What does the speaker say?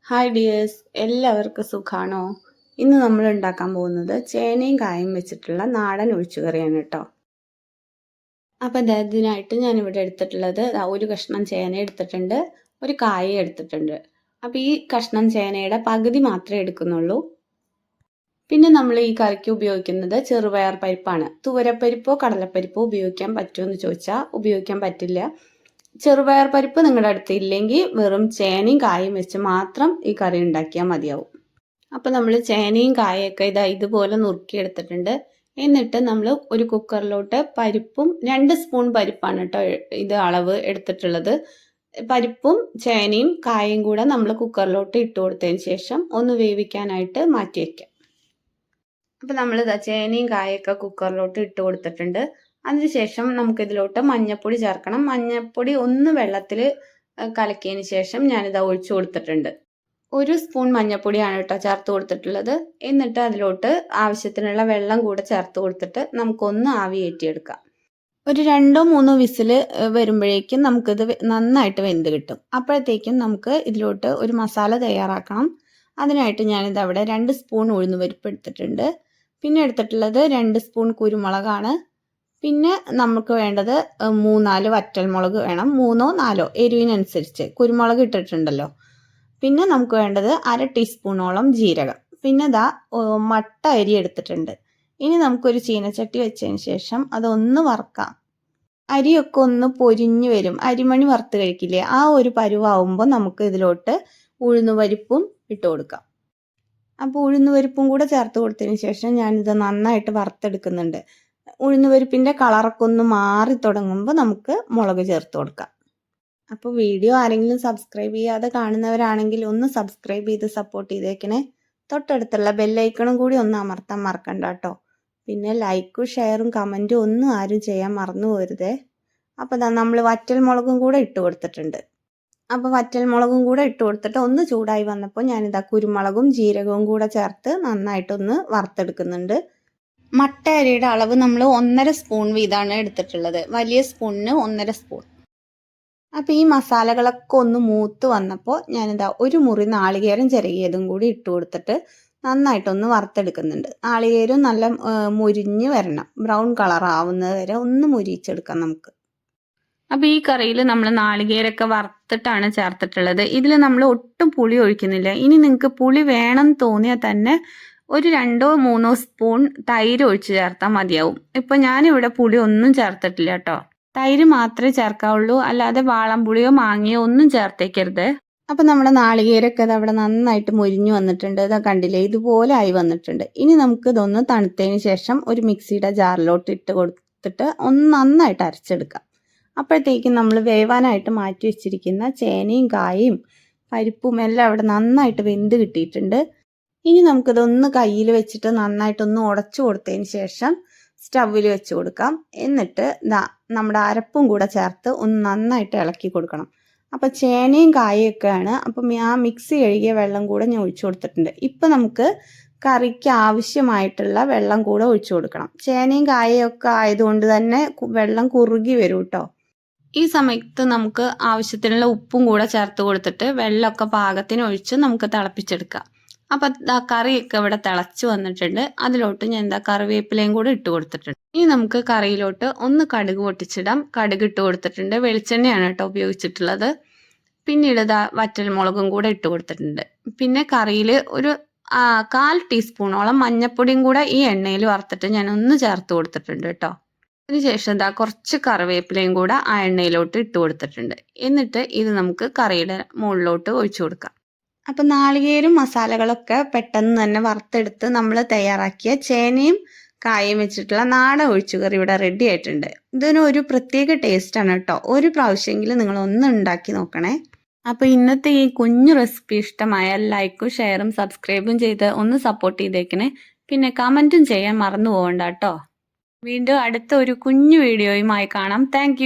Hi dears, എല്ലാവർക്കും സുഖാണോ? ഇന്ന് നമ്മൾ ഉണ്ടാക്കാൻ പോകുന്നത് ചേനയും കായും വെച്ചിട്ടുള്ള നാടൻ ഒഴിച്ചുകറിയാണ് കേട്ടോ. അപ്പം ഇതിനായിട്ട് ഞാനിവിടെ എടുത്തിട്ടുള്ളത് ഒരു കഷ്ണം ചേന എടുത്തിട്ടുണ്ട്, ഒരു കായ എടുത്തിട്ടുണ്ട്. അപ്പം ഈ കഷ്ണം ചേനയുടെ പകുതി മാത്രമേ എടുക്കുന്നുള്ളൂ. പിന്നെ നമ്മൾ ഈ കറിക്ക് ഉപയോഗിക്കുന്നത് ചെറുപയർ പരിപ്പാണ്. തുവരപ്പരിപ്പോ കടലപ്പരിപ്പോ ഉപയോഗിക്കാൻ പറ്റുമോ എന്ന് ചോദിച്ചാൽ ഉപയോഗിക്കാൻ പറ്റില്ല. ചെറുപയർ പരിപ്പ് നിങ്ങളുടെ അടുത്ത് ഇല്ലെങ്കിൽ വെറും ചേനയും കായും വെച്ച് മാത്രം ഈ കറി ഉണ്ടാക്കിയാൽ മതിയാവും. അപ്പോൾ നമ്മൾ ചേനയും കായൊക്കെ ഇതുപോലെ നുറുക്കിയെടുത്തിട്ടുണ്ട്. എന്നിട്ട് നമ്മൾ ഒരു കുക്കറിലോട്ട് പരിപ്പും 2 സ്പൂൺ പരിപ്പാണ് കേട്ടോ ഇത് അളവ് എടുത്തിട്ടുള്ളത്. പരിപ്പും ചേനയും കായും കൂടെ നമ്മൾ കുക്കറിലോട്ട് ഇട്ട് കൊടുത്തതിന് ശേഷം ഒന്ന് വേവിക്കാനായിട്ട് മാറ്റി വയ്ക്കാം. അപ്പോൾ നമ്മൾ ചേനയും കായൊക്കെ കുക്കറിലോട്ട് ഇട്ട് കൊടുത്തിട്ടുണ്ട്. അതിനുശേഷം നമുക്കിതിലോട്ട് മഞ്ഞൾപ്പൊടി ചേർക്കണം. മഞ്ഞൾപ്പൊടി ഒന്ന് വെള്ളത്തിൽ കലക്കിയതിന് ശേഷം ഞാനിത് ഒഴിച്ചു കൊടുത്തിട്ടുണ്ട്. 1 സ്പൂൺ മഞ്ഞൾപ്പൊടിയാണ് കേട്ടോ ചേർത്ത് കൊടുത്തിട്ടുള്ളത്. എന്നിട്ട് അതിലോട്ട് ആവശ്യത്തിനുള്ള വെള്ളം കൂടെ ചേർത്ത് കൊടുത്തിട്ട് നമുക്കൊന്ന് ആവി കയറ്റിയെടുക്കാം. ഒരു 2-3 വിസിൽ വരുമ്പോഴേക്കും നമുക്കിത് നന്നായിട്ട് വെന്ത് കിട്ടും. അപ്പോഴത്തേക്കും നമുക്ക് ഇതിലോട്ട് ഒരു മസാല തയ്യാറാക്കണം. അതിനായിട്ട് ഞാനിത് അവിടെ 2 സ്പൂൺ ഉഴുന്നുപരിപ്പ് എടുത്തിട്ടുണ്ട്. പിന്നെ എടുത്തിട്ടുള്ളത് 2 സ്പൂൺ കുരുമുളകാണ്. പിന്നെ നമുക്ക് വേണ്ടത് 3-4 വറ്റൽമുളക് വേണം. 3-4 എരിവിനനുസരിച്ച് കുരുമുളക് ഇട്ടിട്ടുണ്ടല്ലോ. പിന്നെ നമുക്ക് വേണ്ടത് 1/2 ടീസ്പൂണോളം ജീരകം. പിന്നെ മട്ട അരി എടുത്തിട്ടുണ്ട്. ഇനി നമുക്കൊരു ചീനച്ചട്ടി വെച്ചതിന് ശേഷം അതൊന്ന് വറുക്കാം. അരിയൊക്കെ ഒന്ന് പൊരിഞ്ഞു വരും. അരിമണി വറുത്ത് കഴിക്കില്ലേ, ആ ഒരു പരുവാകുമ്പോൾ നമുക്ക് ഇതിലോട്ട് ഉഴുന്നുപരിപ്പും ഇട്ട് കൊടുക്കാം. അപ്പോൾ ഉഴുന്നുപരിപ്പും കൂടെ ചേർത്ത് കൊടുത്തതിന് ശേഷം ഞാനിത് നന്നായിട്ട് വറുത്തെടുക്കുന്നുണ്ട്. ഉഴുന്നുപരിപ്പിൻ്റെ കളറൊക്കെ ഒന്ന് മാറി തുടങ്ങുമ്പോൾ നമുക്ക് മുളക് ചേർത്ത് കൊടുക്കാം. അപ്പോൾ വീഡിയോ ആരെങ്കിലും സബ്സ്ക്രൈബ് ചെയ്യാതെ കാണുന്നവരാണെങ്കിൽ ഒന്ന് സബ്സ്ക്രൈബ് ചെയ്ത് സപ്പോർട്ട് ചെയ്തേക്കണേ. തൊട്ടടുത്തുള്ള ബെല്ലൈക്കണും കൂടി ഒന്ന് അമർത്താൻ മറക്കണ്ട കേട്ടോ. പിന്നെ ലൈക്കും ഷെയറും കമൻറ്റും ഒന്നും ആരും ചെയ്യാൻ മറന്നു പോരുതേ. അപ്പോൾ നമ്മൾ വറ്റൽമുളകും കൂടെ ഇട്ട് കൊടുത്തിട്ടുണ്ട്. അപ്പോൾ വറ്റൽമുളകും കൂടെ ഇട്ട് കൊടുത്തിട്ട് ഒന്ന് ചൂടായി വന്നപ്പോൾ ഞാനിതാ കുരുമുളകും ജീരകവും കൂടെ ചേർത്ത് നന്നായിട്ടൊന്ന് വറുത്തെടുക്കുന്നുണ്ട്. മട്ട അരിയുടെ അളവ് നമ്മൾ 1.5 സ്പൂൺ വീതമാണ് എടുത്തിട്ടുള്ളത്. വലിയ സ്പൂണിന് 1.5 സ്പൂൺ. അപ്പോൾ ഈ മസാലകളൊക്കെ ഒന്ന് മൂത്ത് വന്നപ്പോൾ ഞാനിതാ ഒരു മുറി നാളികേരം ചിരകിയതും കൂടി ഇട്ട് കൊടുത്തിട്ട് നന്നായിട്ടൊന്ന് വറുത്തെടുക്കുന്നുണ്ട്. നാളികേരം നല്ല മുരിഞ്ഞ് വരണം, ബ്രൗൺ കളർ ആവുന്നത് വരെ ഒന്ന് മുരിച്ചെടുക്കാം നമുക്ക്. അപ്പോൾ ഈ കറിയിൽ നമ്മൾ നാളികേരമൊക്കെ വറുത്തിട്ടാണ് ചേർത്തിട്ടുള്ളത്. ഇതിൽ നമ്മൾ ഒട്ടും പുളി ഒഴിക്കുന്നില്ല. ഇനി നിങ്ങൾക്ക് പുളി വേണം തോന്നിയാൽ തന്നെ ഒരു 2-3 സ്പൂൺ തൈര് ഒഴിച്ച് ചേർത്താൽ മതിയാവും. ഇപ്പം ഞാനിവിടെ പുളി ഒന്നും ചേർത്തിട്ടില്ല കേട്ടോ. തൈര് മാത്രമേ ചേർക്കാവുള്ളൂ, അല്ലാതെ വാളംപുളിയോ മാങ്ങയോ ഒന്നും ചേർത്തേക്കരുത്. അപ്പം നമ്മുടെ നാളികേരമൊക്കെ അവിടെ നന്നായിട്ട് മുരിഞ്ഞു വന്നിട്ടുണ്ട്. ഇതാ കണ്ടില്ലേ, ഇതുപോലെ ആയി വന്നിട്ടുണ്ട്. ഇനി നമുക്ക് ഇതൊന്ന് തണുത്തതിന് ശേഷം ഒരു മിക്സിയുടെ ജാറിലോട്ട് ഇട്ട് കൊടുത്തിട്ട് ഒന്ന് നന്നായിട്ട് അരച്ചെടുക്കാം. അപ്പോഴത്തേക്കും നമ്മൾ വേവാനായിട്ട് മാറ്റി വെച്ചിരിക്കുന്ന ചേനയും കായും പരിപ്പും എല്ലാം അവിടെ നന്നായിട്ട് വെന്ത് കിട്ടിയിട്ടുണ്ട്. ഇനി നമുക്കിതൊന്ന് കയ്യിൽ വെച്ചിട്ട് നന്നായിട്ടൊന്ന് ഉടച്ചു കൊടുത്തതിന് ശേഷം സ്റ്റൗവിൽ വെച്ച് കൊടുക്കാം. എന്നിട്ട് നമ്മുടെ അരപ്പും കൂടെ ചേർത്ത് ഒന്ന് നന്നായിട്ട് ഇളക്കി കൊടുക്കണം. അപ്പോൾ ചേനയും കായൊക്കെയാണ്. അപ്പം ആ മിക്സി കഴുകിയ വെള്ളം കൂടെ ഞാൻ ഒഴിച്ചു കൊടുത്തിട്ടുണ്ട്. ഇപ്പം നമുക്ക് കറിക്ക് ആവശ്യമായിട്ടുള്ള വെള്ളം കൂടെ ഒഴിച്ചു കൊടുക്കണം. ചേനയും കായൊക്കെ ആയതുകൊണ്ട് തന്നെ വെള്ളം കുറുകി വരും കേട്ടോ. ഈ സമയത്ത് നമുക്ക് ആവശ്യത്തിനുള്ള ഉപ്പും കൂടെ ചേർത്ത് കൊടുത്തിട്ട് വെള്ളമൊക്കെ പാകത്തിന് ഒഴിച്ച് നമുക്ക് തിളപ്പിച്ചെടുക്കാം. അപ്പം കറിയൊക്കെ ഇവിടെ തിളച്ച് വന്നിട്ടുണ്ട്. അതിലോട്ട് ഞാൻ കറിവേപ്പിലയും കൂടെ ഇട്ട് കൊടുത്തിട്ടുണ്ട്. ഇനി നമുക്ക് കറിയിലോട്ട് ഒന്ന് കടുക് പൊട്ടിച്ചിടാം. കടുക് ഇട്ട് കൊടുത്തിട്ടുണ്ട്. വെളിച്ചെണ്ണയാണ് കേട്ടോ ഉപയോഗിച്ചിട്ടുള്ളത്. പിന്നീട് വറ്റൽമുളകും കൂടെ ഇട്ട് കൊടുത്തിട്ടുണ്ട്. പിന്നെ കറിയിൽ ഒരു 1/4 ടീസ്പൂണോളം മഞ്ഞൾപ്പൊടിയും കൂടെ ഈ എണ്ണയിൽ വറുത്തിട്ട് ഞാൻ ഒന്ന് ചേർത്ത് കൊടുത്തിട്ടുണ്ട് കേട്ടോ. അതിനുശേഷം കുറച്ച് കറിവേപ്പിലയും കൂടെ ആ എണ്ണയിലോട്ട് ഇട്ട് കൊടുത്തിട്ടുണ്ട്. എന്നിട്ട് ഇത് നമുക്ക് കറിയുടെ മുകളിലോട്ട് ഒഴിച്ചു കൊടുക്കാം. അപ്പം നാളികേരും മസാലകളൊക്കെ പെട്ടെന്ന് തന്നെ വറുത്തെടുത്ത് നമ്മൾ തയ്യാറാക്കിയ ചേനയും കായും വെച്ചിട്ടുള്ള നാടൻ ഒഴിച്ചുകറി ഇവിടെ റെഡി ആയിട്ടുണ്ട്. ഇതിന് ഒരു പ്രത്യേക ടേസ്റ്റാണ് കേട്ടോ. ഒരു പ്രാവശ്യമെങ്കിലും നിങ്ങൾ ഒന്ന് ഉണ്ടാക്കി നോക്കണേ. അപ്പോൾ ഇന്നത്തെ ഈ കുഞ്ഞു റെസിപ്പി ഇഷ്ടമായാൽ ലൈക്കും ഷെയറും സബ്സ്ക്രൈബും ചെയ്ത് ഒന്ന് സപ്പോർട്ട് ചെയ്തേക്കണേ. പിന്നെ കമൻറ്റും ചെയ്യാൻ മറന്നു പോകണ്ട കേട്ടോ. വീണ്ടും അടുത്ത ഒരു കുഞ്ഞു വീഡിയോയുമായി കാണാം. താങ്ക്